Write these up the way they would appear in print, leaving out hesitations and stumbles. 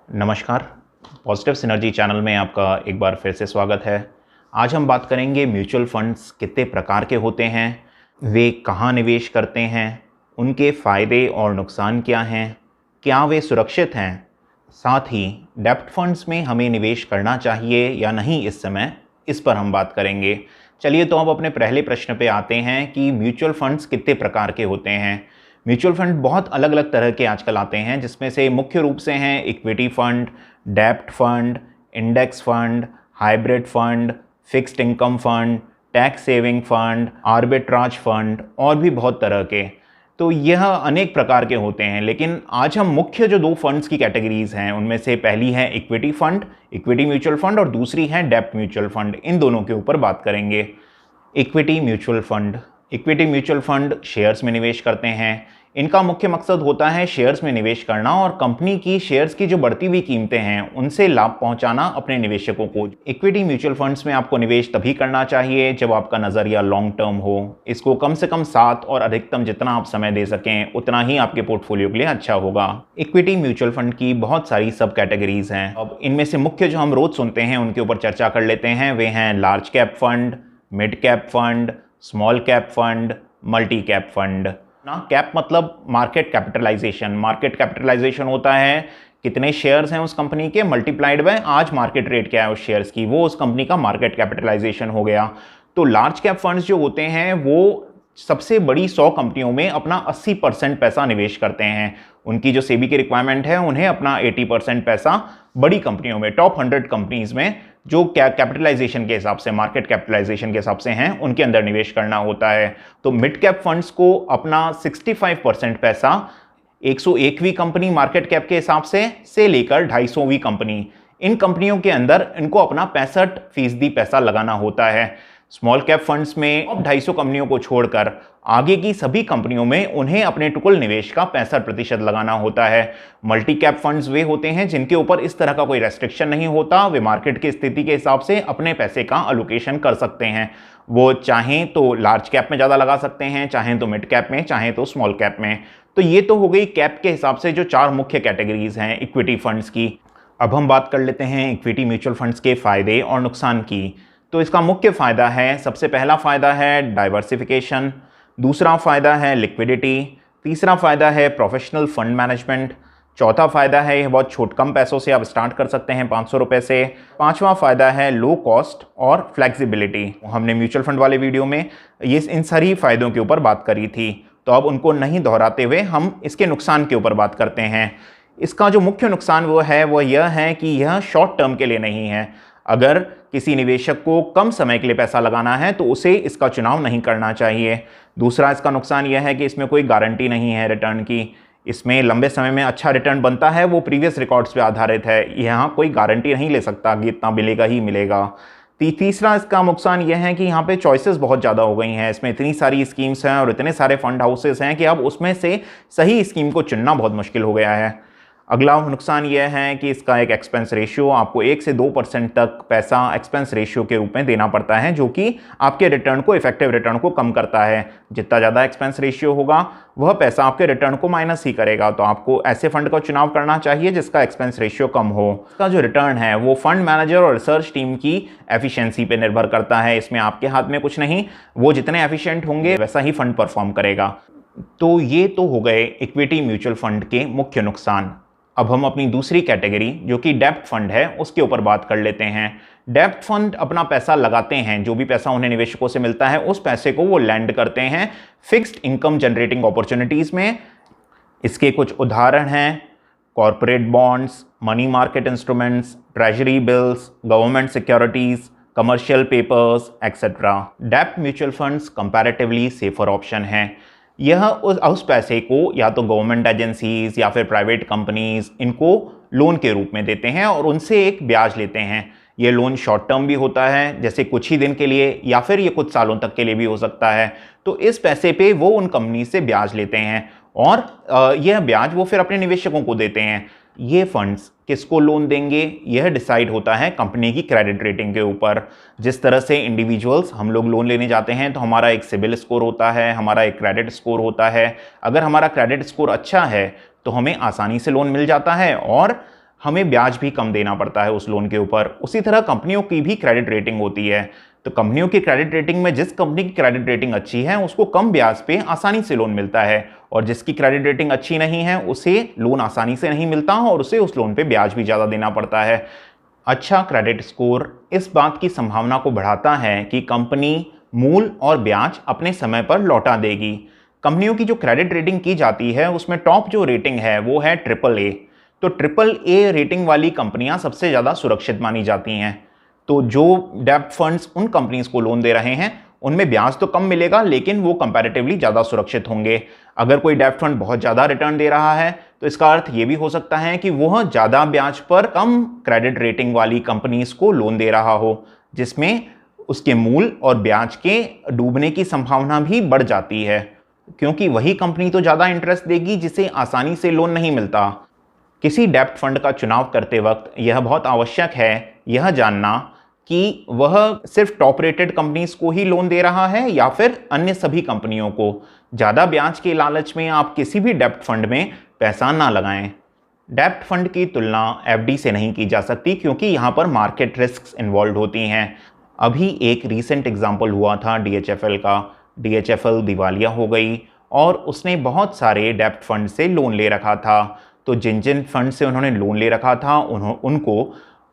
नमस्कार। Positive synergy channel में आपका एक बार फिर से स्वागत है। आज हम बात करेंगे म्यूचुअल फंड्स कितने प्रकार के होते हैं, वे कहाँ निवेश करते हैं, उनके फ़ायदे और नुकसान क्या हैं, क्या वे सुरक्षित हैं, साथ ही डेब्ट फंड्स में हमें निवेश करना चाहिए या नहीं इस समय, इस पर हम बात करेंगे। चलिए तो अब अपने पहले प्रश्न पे आते हैं कि म्यूचुअल फंड्स कितने प्रकार के होते हैं। म्यूचुअल फंड बहुत अलग अलग तरह के आजकल आते हैं, जिसमें से मुख्य रूप से हैं इक्विटी फंड, डेब्ट fund, index fund, hybrid fund, fixed income fund, tax saving fund, arbitrage fund और भी बहुत तरह के। तो यह अनेक प्रकार के होते हैं, लेकिन आज हम मुख्य जो दो फंड्स की कैटेगरीज हैं उनमें से पहली है equity fund, equity mutual fund, और दूसरी है डेब्ट म्यूचुअल फंड। इन दोनों के ऊपर बात करेंगे। Equity mutual fund. Equity mutual fund shares में निवेश करते हैं। इनका मुख्य मकसद होता है शेयर्स में निवेश करना और कंपनी की शेयर्स की जो बढ़ती हुई कीमतें हैं उनसे लाभ पहुंचाना अपने निवेशकों को। इक्विटी म्यूचुअल फंड्स में आपको निवेश तभी करना चाहिए जब आपका नज़रिया लॉन्ग टर्म हो। इसको कम से कम 7 और अधिकतम जितना आप समय दे सकें उतना ही आपके पोर्टफोलियो के लिए अच्छा होगा। इक्विटी म्यूचुअल फंड की बहुत सारी सब कैटेगरीज हैं। अब इनमें से मुख्य जो हम रोज सुनते हैं उनके ऊपर चर्चा कर लेते हैं। वे हैं large cap fund, mid cap fund, small cap fund, multi cap fund. ना कैप मतलब मार्केट कैपिटलाइजेशन। मार्केट कैपिटलाइजेशन होता है कितने शेयर्स हैं उस कंपनी के मल्टीप्लाइड बाय आज मार्केट रेट क्या है उस शेयर्स की, वो उस कंपनी का मार्केट कैपिटलाइजेशन हो गया। तो लार्ज कैप फंड्स जो होते हैं वो सबसे बड़ी 100 कंपनियों में अपना 80% पैसा निवेश करते हैं। उनकी जो सेबी की रिक्वायरमेंट है उन्हें अपना 80% पैसा बड़ी कंपनियों में, टॉप 100 कंपनीज में जो कैपिटलाइजेशन के हिसाब से, मार्केट कैपिटलाइजेशन के हिसाब से हैं, उनके अंदर निवेश करना होता है। तो मिड कैप फंड्स को अपना 65% पैसा 101वीं कंपनी मार्केट कैप के हिसाब से लेकर 250वीं कंपनी, इन कंपनियों के अंदर इनको अपना 65% पैसा लगाना होता है। स्मॉल कैप फंड्स में अब 250 कंपनियों को छोड़कर आगे की सभी कंपनियों में उन्हें अपने कुल निवेश का 65% लगाना होता है। मल्टी कैप फंड्स वे होते हैं जिनके ऊपर इस तरह का कोई रेस्ट्रिक्शन नहीं होता। वे मार्केट की स्थिति के हिसाब से अपने पैसे का अलोकेशन कर सकते हैं। वो चाहें तो लार्ज कैप में ज़्यादा लगा सकते हैं, चाहें तो मिड कैप में, चाहें तो स्मॉल कैप में। तो ये तो हो गई कैप के हिसाब से जो 4 मुख्य कैटेगरीज हैं इक्विटी फंड्स की। अब हम बात कर लेते हैं इक्विटी म्यूचुअल फंड्स के फायदे और नुकसान की। तो इसका मुख्य फायदा है, सबसे पहला फायदा है डाइवर्सिफिकेशन, दूसरा फायदा है लिक्विडिटी, तीसरा फायदा है प्रोफेशनल फंड मैनेजमेंट, चौथा फायदा है यह बहुत कम पैसों से आप स्टार्ट कर सकते हैं, 500 रुपये से, पांचवा फायदा है लो कॉस्ट और फ्लेक्सिबिलिटी। हमने म्यूचुअल फंड वाले वीडियो में ये इन सारी फायदों के ऊपर बात करी थी, तो अब उनको नहीं दोहराते हुए हम इसके नुकसान के ऊपर बात करते हैं। इसका जो मुख्य नुकसान वो यह है कि यह शॉर्ट टर्म के लिए नहीं है। अगर किसी निवेशक को कम समय के लिए पैसा लगाना है तो उसे इसका चुनाव नहीं करना चाहिए। दूसरा इसका नुकसान यह है कि इसमें कोई गारंटी नहीं है रिटर्न की। इसमें लंबे समय में अच्छा रिटर्न बनता है, वो प्रीवियस रिकॉर्ड्स पे आधारित है। यहाँ कोई गारंटी नहीं ले सकता कि इतना मिलेगा ही मिलेगा। तीसरा इसका नुकसान यह है कि यहाँ पे चॉइसेस बहुत ज़्यादा हो गई हैं। इसमें इतनी सारी स्कीम्स हैं और इतने सारे फंड हाउसेस हैं कि अब उसमें से सही स्कीम को चुनना बहुत मुश्किल हो गया है। अगला नुकसान यह है कि इसका एक एक्सपेंस रेशियो, आपको 1 से 2% तक पैसा एक्सपेंस रेशियो के रूप में देना पड़ता है, जो कि आपके रिटर्न को, इफेक्टिव रिटर्न को कम करता है। जितना ज़्यादा एक्सपेंस रेशियो होगा वह पैसा आपके रिटर्न को माइनस ही करेगा। तो आपको ऐसे फंड का चुनाव करना चाहिए जिसका एक्सपेंस रेशियो कम हो। इसका जो रिटर्न है वो फंड मैनेजर और रिसर्च टीम की एफिशिएंसी पे निर्भर करता है। इसमें आपके हाथ में कुछ नहीं, वो जितने एफिशिएंट होंगे वैसा ही फंड परफॉर्म करेगा। तो ये तो हो गए इक्विटी म्यूचुअल फंड के मुख्य नुकसान। अब हम अपनी दूसरी कैटेगरी जो कि डेब्ट फंड है उसके ऊपर बात कर लेते हैं। डेब्ट फंड अपना पैसा लगाते हैं, जो भी पैसा उन्हें निवेशकों से मिलता है उस पैसे को वो लैंड करते हैं फिक्स्ड इनकम जनरेटिंग अपॉर्चुनिटीज में। इसके कुछ उदाहरण हैं corporate bonds, money market instruments, treasury bills, government securities, commercial papers etcetera. डेब्ट mutual funds comparatively safer option है। यह उस पैसे को या तो गवर्नमेंट एजेंसीज या फिर प्राइवेट कंपनीज इनको लोन के रूप में देते हैं और उनसे एक ब्याज लेते हैं। ये लोन शॉर्ट टर्म भी होता है, जैसे कुछ ही दिन के लिए, या फिर ये कुछ सालों तक के लिए भी हो सकता है। तो इस पैसे पे वो उन कंपनी से ब्याज लेते हैं और यह ब्याज वो फिर अपने निवेशकों को देते हैं। ये फंड्स किसको लोन देंगे यह डिसाइड होता है कंपनी की क्रेडिट रेटिंग के ऊपर। जिस तरह से इंडिविजुअल्स हम लोग लोन लेने जाते हैं तो हमारा एक सिबिल स्कोर होता है, हमारा एक क्रेडिट स्कोर होता है। अगर हमारा क्रेडिट स्कोर अच्छा है तो हमें आसानी से लोन मिल जाता है और हमें ब्याज भी कम देना पड़ता है उस लोन के ऊपर। उसी तरह कंपनियों की भी क्रेडिट रेटिंग होती है। तो कंपनियों की क्रेडिट रेटिंग में जिस कंपनी की क्रेडिट रेटिंग अच्छी है उसको कम ब्याज पे आसानी से लोन मिलता है, और जिसकी क्रेडिट रेटिंग अच्छी नहीं है उसे लोन आसानी से नहीं मिलता और उसे उस लोन पे ब्याज भी ज़्यादा देना पड़ता है। अच्छा क्रेडिट स्कोर इस बात की संभावना को बढ़ाता है कि कंपनी मूल और ब्याज अपने समय पर लौटा देगी। कंपनियों की जो क्रेडिट रेटिंग की जाती है उसमें टॉप जो रेटिंग है वो है AAA। तो AAA रेटिंग वाली कंपनियां सबसे ज़्यादा सुरक्षित मानी जाती हैं। तो जो डेब्ट फंड्स उन कंपनीज को लोन दे रहे हैं उनमें ब्याज तो कम मिलेगा, लेकिन वो कंपैरेटिवली ज़्यादा सुरक्षित होंगे। अगर कोई डेब्ट फंड बहुत ज़्यादा रिटर्न दे रहा है तो इसका अर्थ ये भी हो सकता है कि वह ज़्यादा ब्याज पर कम क्रेडिट रेटिंग वाली कंपनीज को लोन दे रहा हो, जिसमें उसके मूल और ब्याज के डूबने की संभावना भी बढ़ जाती है, क्योंकि वही कंपनी तो ज़्यादा इंटरेस्ट देगी जिसे आसानी से लोन नहीं मिलता। किसी डेब्ट फंड का चुनाव करते वक्त यह बहुत आवश्यक है यह जानना कि वह सिर्फ टॉप रेटेड कंपनीज को ही लोन दे रहा है या फिर अन्य सभी कंपनियों को। ज़्यादा ब्याज के लालच में आप किसी भी डेब्ट फंड में पैसा ना लगाएं। डेब्ट फंड की तुलना एफडी से नहीं की जा सकती क्योंकि यहाँ पर मार्केट रिस्क इन्वॉल्व होती हैं। अभी एक रीसेंट एग्जाम्पल हुआ था DHFL का। DHFL दिवालिया हो गई और उसने बहुत सारे डेब्ट फंड से लोन ले रखा था। तो जिन जिन फंड से उन्होंने लोन ले रखा था उनको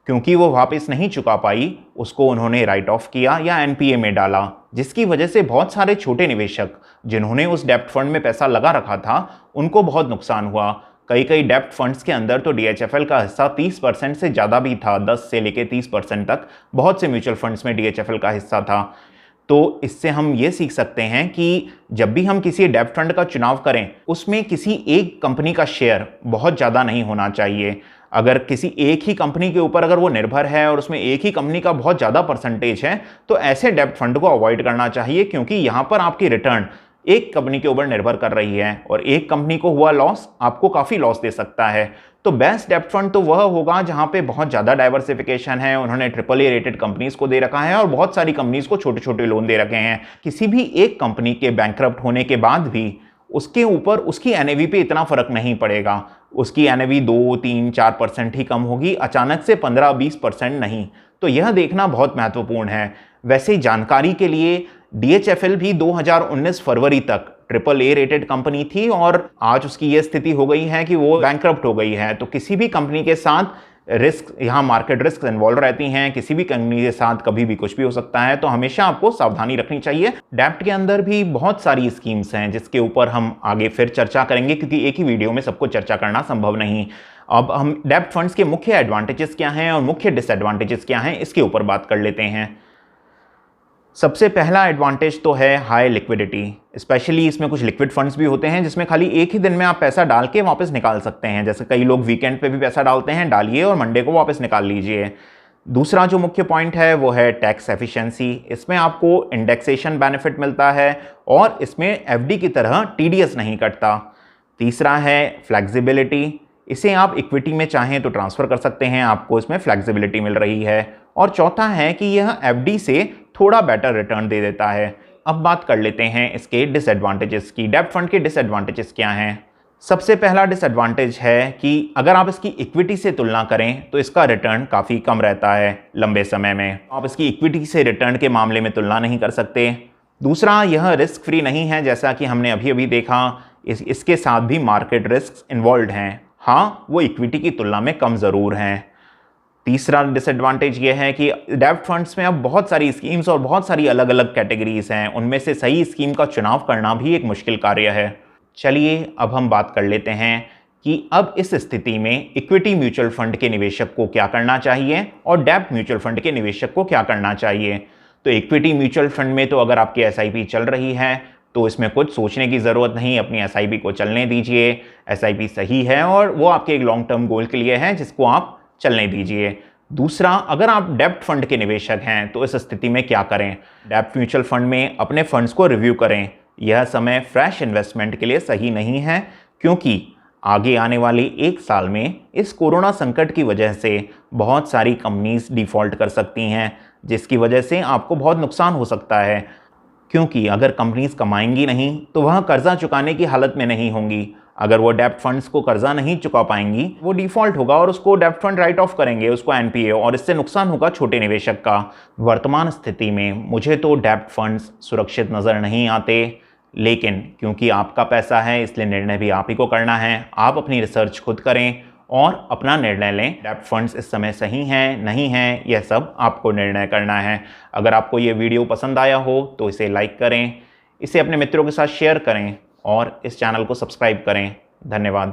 क्योंकि वो वापस नहीं चुका पाई उसको उन्होंने राइट ऑफ किया या NPA में डाला, जिसकी वजह से बहुत सारे छोटे निवेशक जिन्होंने उस डेब्ट फंड में पैसा लगा रखा था उनको बहुत नुकसान हुआ। कई डेब्ट फंड्स के अंदर तो DHFL का हिस्सा 30% से ज़्यादा भी था, 10 से लेकर 30% तक बहुत से म्यूचुअल फंड्स में DHFL का हिस्सा था। तो इससे हम ये सीख सकते हैं कि जब भी हम किसी डेब्ट फंड का चुनाव करें उसमें किसी एक कंपनी का शेयर बहुत ज़्यादा नहीं होना चाहिए। अगर किसी एक ही कंपनी के ऊपर अगर वो निर्भर है और उसमें एक ही कंपनी का बहुत ज़्यादा परसेंटेज है तो ऐसे डेब्ट फंड को अवॉइड करना चाहिए, क्योंकि यहाँ पर आपकी रिटर्न एक कंपनी के ऊपर निर्भर कर रही है और एक कंपनी को हुआ लॉस आपको काफ़ी लॉस दे सकता है। तो बेस्ट डेब्ट फंड तो वह होगा जहां पे बहुत ज़्यादा डाइवर्सिफिकेशन है, उन्होंने AAA रेटेड कंपनीज को दे रखा है और बहुत सारी कंपनीज को छोटे छोटे लोन दे रखे हैं। किसी भी एक कंपनी के बैंकरप्ट होने के बाद भी उसके ऊपर उसकी NAV पे इतना फर्क नहीं पड़ेगा। उसकी NAV 2, 3, 4% ही कम होगी, अचानक से 15-20% नहीं। तो यह देखना बहुत महत्वपूर्ण है। वैसे जानकारी के लिए DHFL भी 2019 फरवरी तक AAA रेटेड कंपनी थी और आज उसकी यह स्थिति हो गई है कि वो बैंकरप्ट हो गई है। तो किसी भी कंपनी के साथ रिस्क, यहाँ मार्केट रिस्क इन्वॉल्व रहती हैं, किसी भी कंपनी के साथ कभी भी कुछ भी हो सकता है, तो हमेशा आपको सावधानी रखनी चाहिए। डेब्ट के अंदर भी बहुत सारी स्कीम्स हैं जिसके ऊपर हम आगे फिर चर्चा करेंगे, क्योंकि एक ही वीडियो में सबको चर्चा करना संभव नहीं। अब हम डेब्ट फंड्स के मुख्य एडवांटेजेस क्या हैं और मुख्य डिसएडवांटेजेस क्या हैं इसके ऊपर बात कर लेते हैं। सबसे पहला एडवांटेज तो है हाई लिक्विडिटी। स्पेशली इसमें कुछ लिक्विड फंड्स भी होते हैं जिसमें खाली एक ही दिन में आप पैसा डाल के वापस निकाल सकते हैं। जैसे कई लोग वीकेंड पे भी पैसा डालते हैं, डालिए और मंडे को वापस निकाल लीजिए। दूसरा जो मुख्य पॉइंट है वो है टैक्स एफिशिएंसी। इसमें आपको इंडेक्सेशन बेनिफिट मिलता है और इसमें FD की तरह TDS नहीं कटता। तीसरा है फ्लेक्सिबिलिटी। इसे आप इक्विटी में चाहें तो ट्रांसफ़र कर सकते हैं, आपको इसमें फ्लेक्सिबिलिटी मिल रही है। और चौथा है कि यह FD से थोड़ा बेटर रिटर्न दे देता है। अब बात कर लेते हैं इसके डिसएडवांटेजेस की। डेब्ट फंड के डिसएडवांटेजेस क्या हैं? सबसे पहला डिसएडवांटेज है कि अगर आप इसकी इक्विटी से तुलना करें तो इसका रिटर्न काफ़ी कम रहता है लंबे समय में। आप इसकी इक्विटी से रिटर्न के मामले में तुलना नहीं कर सकते। दूसरा, यह रिस्क फ्री नहीं है, जैसा कि हमने अभी अभी देखा। इसके साथ भी मार्केट रिस्क इन्वॉल्व हैं। हाँ, वो इक्विटी की तुलना में कम ज़रूर हैं। तीसरा डिसएडवांटेज ये है कि डेब्ट फंड्स में अब बहुत सारी स्कीम्स और बहुत सारी अलग अलग कैटेगरीज हैं, उनमें से सही स्कीम का चुनाव करना भी एक मुश्किल कार्य है। चलिए अब हम बात कर लेते हैं कि अब इस स्थिति में इक्विटी म्यूचुअल फंड के निवेशक को क्या करना चाहिए और डेब्ट म्यूचुअल फंड के निवेशक को क्या करना चाहिए। तो इक्विटी म्यूचुअल फंड में तो अगर आपकी SIP चल रही है तो इसमें कुछ सोचने की ज़रूरत नहीं, अपनी SIP को चलने दीजिए। SIP सही है और वो आपके एक लॉन्ग टर्म गोल के लिए है जिसको आप चलने दीजिए। दूसरा, अगर आप डेब्ट फंड के निवेशक हैं तो इस स्थिति में क्या करें? डेब्ट म्यूचुअल फंड में अपने फंड्स को रिव्यू करें। यह समय फ्रेश इन्वेस्टमेंट के लिए सही नहीं है, क्योंकि आगे आने वाले एक साल में इस कोरोना संकट की वजह से बहुत सारी कंपनीज डिफ़ॉल्ट कर सकती हैं, जिसकी वजह से आपको बहुत नुकसान हो सकता है। क्योंकि अगर कंपनीज कमाएंगी नहीं तो वह कर्जा चुकाने की हालत में नहीं होंगी। अगर वो डेब्ट फंड्स को कर्जा नहीं चुका पाएंगी, वो डिफॉल्ट होगा और उसको डेब्ट फंड राइट ऑफ करेंगे, उसको एनपीए, और इससे नुकसान होगा छोटे निवेशक का। वर्तमान स्थिति में मुझे तो डेब्ट फंड्स सुरक्षित नज़र नहीं आते, लेकिन क्योंकि आपका पैसा है इसलिए निर्णय भी आप ही को करना है। आप अपनी रिसर्च खुद करें और अपना निर्णय लें। डेब्ट फंड्स इस समय सही हैं नहीं हैं, यह सब आपको निर्णय करना है। अगर आपको ये वीडियो पसंद आया हो तो इसे लाइक करें, इसे अपने मित्रों के साथ शेयर करें और इस चैनल को सब्सक्राइब करें। धन्यवाद।